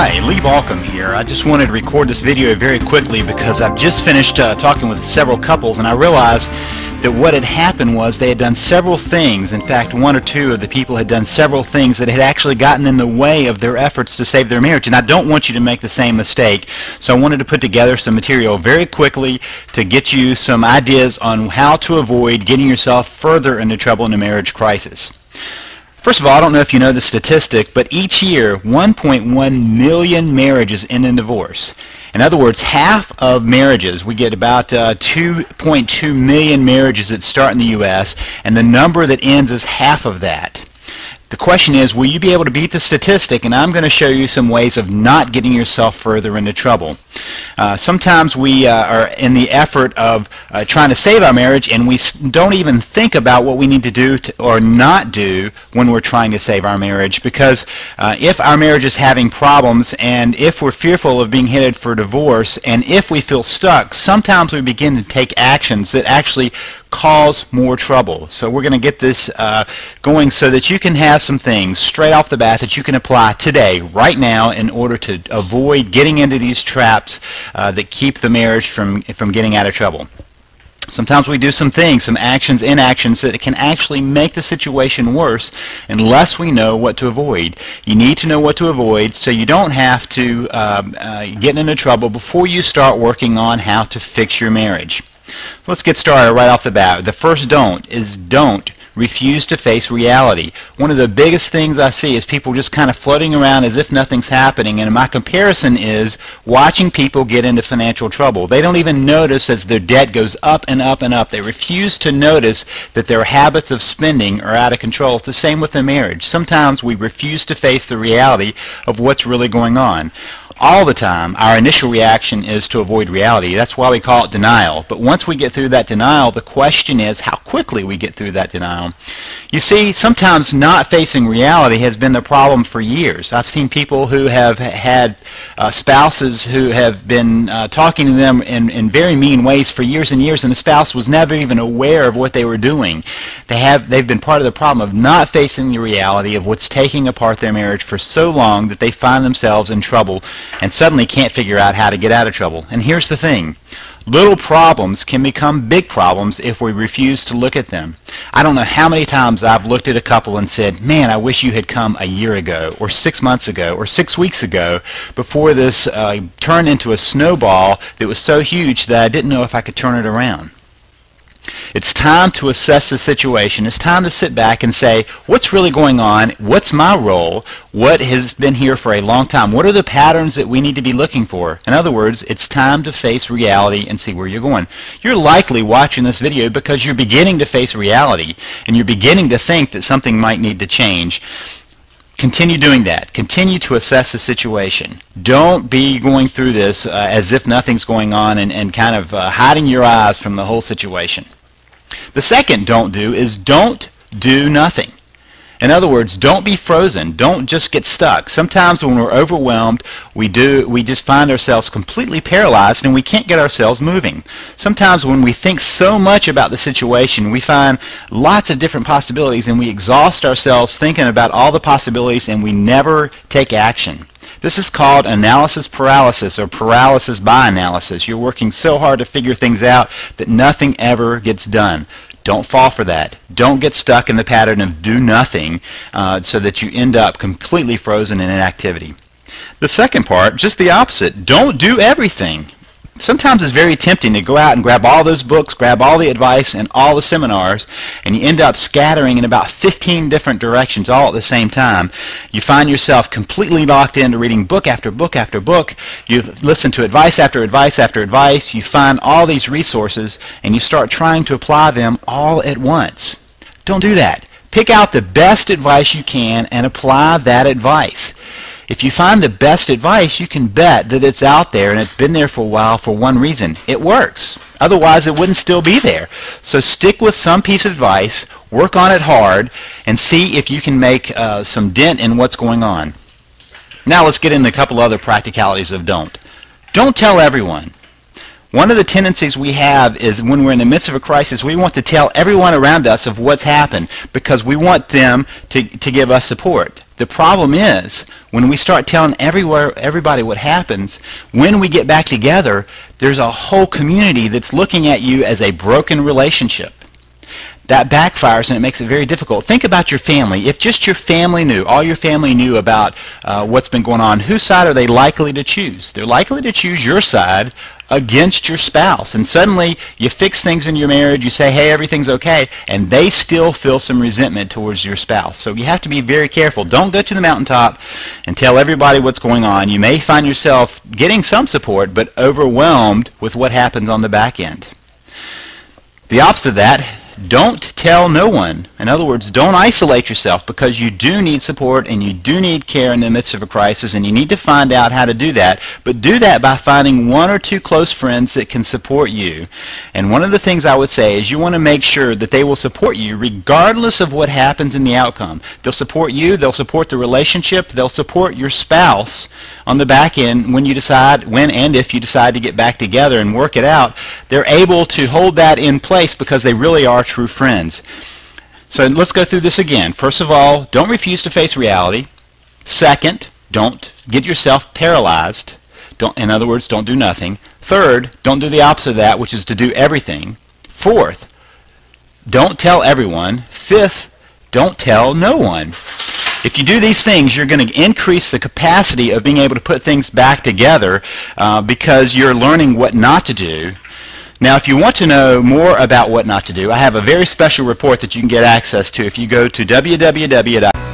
Hi, Lee Balcom here. I just wanted to record this video very quickly because I've just finished talking with several couples, and I realized that what had happened was they had done several things. In fact, one or two of the people had done several things that had actually gotten in the way of their efforts to save their marriage, and I don't want you to make the same mistake. So I wanted to put together some material very quickly to get you some ideas on how to avoid getting yourself further into trouble in a marriage crisis. First of all, I don't know if you know the statistic, but each year 1.1 million marriages end in divorce. In other words, half of marriages, we get about 2.2 million marriages that start in the U.S., and the number that ends is half of that. The question is, will you be able to beat the statistic? And I'm going to show you some ways of not getting yourself further into trouble. Sometimes we are in the effort of trying to save our marriage, and we don't even think about what we need to do or not do when we're trying to save our marriage, because if our marriage is having problems, and if we're fearful of being headed for divorce, and if we feel stuck, sometimes we begin to take actions that actually cause more trouble. So we're going to get this going so that you can have some things straight off the bat that you can apply today, right now, in order to avoid getting into these traps that keep the marriage from getting out of trouble. Sometimes we do some things, some actions, inactions that can actually make the situation worse unless we know what to avoid. You need to know what to avoid so you don't have to get into trouble before you start working on how to fix your marriage. So let's get started right off the bat. The first don't is don't refuse to face reality. One of the biggest things I see is people just kind of floating around as if nothing's happening, and my comparison is watching people get into financial trouble. They don't even notice as their debt goes up and up and up. They refuse to notice that their habits of spending are out of control. It's the same with their marriage. Sometimes we refuse to face the reality of what's really going on. All the time, our initial reaction is to avoid reality. That's why we call it denial. But once we get through that denial, the question is how quickly we get through that denial. You see, sometimes not facing reality has been the problem for years. I've seen people who have had spouses who have been talking to them in very mean ways for years and years, and the spouse was never even aware of what they were doing. They've been part of the problem of not facing the reality of what's taking apart their marriage for so long that they find themselves in trouble and suddenly can't figure out how to get out of trouble. And here's the thing. Little problems can become big problems if we refuse to look at them. I don't know how many times I've looked at a couple and said, man, I wish you had come a year ago, or 6 months ago, or 6 weeks ago, before this turned into a snowball that was so huge that I didn't know if I could turn it around. It's time to assess the situation. It's time to sit back and say, what's really going on? What's my role? What has been here for a long time? What are the patterns that we need to be looking for? In other words, it's time to face reality and see where you're going. You're likely watching this video because you're beginning to face reality and you're beginning to think that something might need to change. Continue doing that. Continue to assess the situation. Don't be going through this as if nothing's going on and kind of hiding your eyes from the whole situation. The second don't do is don't do nothing. In other words, don't be frozen. Don't just get stuck. Sometimes when we're overwhelmed, we just find ourselves completely paralyzed and we can't get ourselves moving. Sometimes when we think so much about the situation, we find lots of different possibilities and we exhaust ourselves thinking about all the possibilities and we never take action. This is called analysis paralysis, or paralysis by analysis. You're working so hard to figure things out that nothing ever gets done. Don't fall for that. Don't get stuck in the pattern of do nothing so that you end up completely frozen in inactivity. The second part, just the opposite. Don't do everything. Sometimes it's very tempting to go out and grab all those books, grab all the advice and all the seminars, and you end up scattering in about 15 different directions all at the same time. You find yourself completely locked into reading book after book after book. You listen to advice after advice after advice. You find all these resources, and you start trying to apply them all at once. Don't do that. Pick out the best advice you can and apply that advice. If you find the best advice, you can bet that it's out there and it's been there for a while for one reason. It works. Otherwise, it wouldn't still be there. So stick with some piece of advice, work on it hard, and see if you can make some dent in what's going on. Now let's get into a couple other practicalities of don't. Don't tell everyone. One of the tendencies we have is when we're in the midst of a crisis, we want to tell everyone around us of what's happened because we want them to give us support. The problem is, when we start telling everybody what happens, when we get back together, there's a whole community that's looking at you as a broken relationship. That backfires and it makes it very difficult. Think about your family. If just your family knew, all your family knew about what's been going on, whose side are they likely to choose? They're likely to choose your side against your spouse. And suddenly you fix things in your marriage, you say, hey, everything's okay, and they still feel some resentment towards your spouse. So you have to be very careful. Don't go to the mountaintop and tell everybody what's going on. You may find yourself getting some support, but overwhelmed with what happens on the back end. The opposite of that, don't tell no one. In other words, don't isolate yourself, because you do need support and you do need care in the midst of a crisis, and you need to find out how to do that. But do that by finding one or two close friends that can support you. And one of the things I would say is you want to make sure that they will support you regardless of what happens in the outcome. They'll support you, they'll support the relationship, they'll support your spouse on the back end when you decide, when and if you decide to get back together and work it out. They're able to hold that in place because they really are true friends. So let's go through this again. First of all, don't refuse to face reality. Second, don't get yourself paralyzed. In other words, don't do nothing. Third, don't do the opposite of that, which is to do everything. Fourth, don't tell everyone. Fifth, don't tell no one. If you do these things, you're going to increase the capacity of being able to put things back together because you're learning what not to do. Now, if you want to know more about what not to do, I have a very special report that you can get access to if you go to www.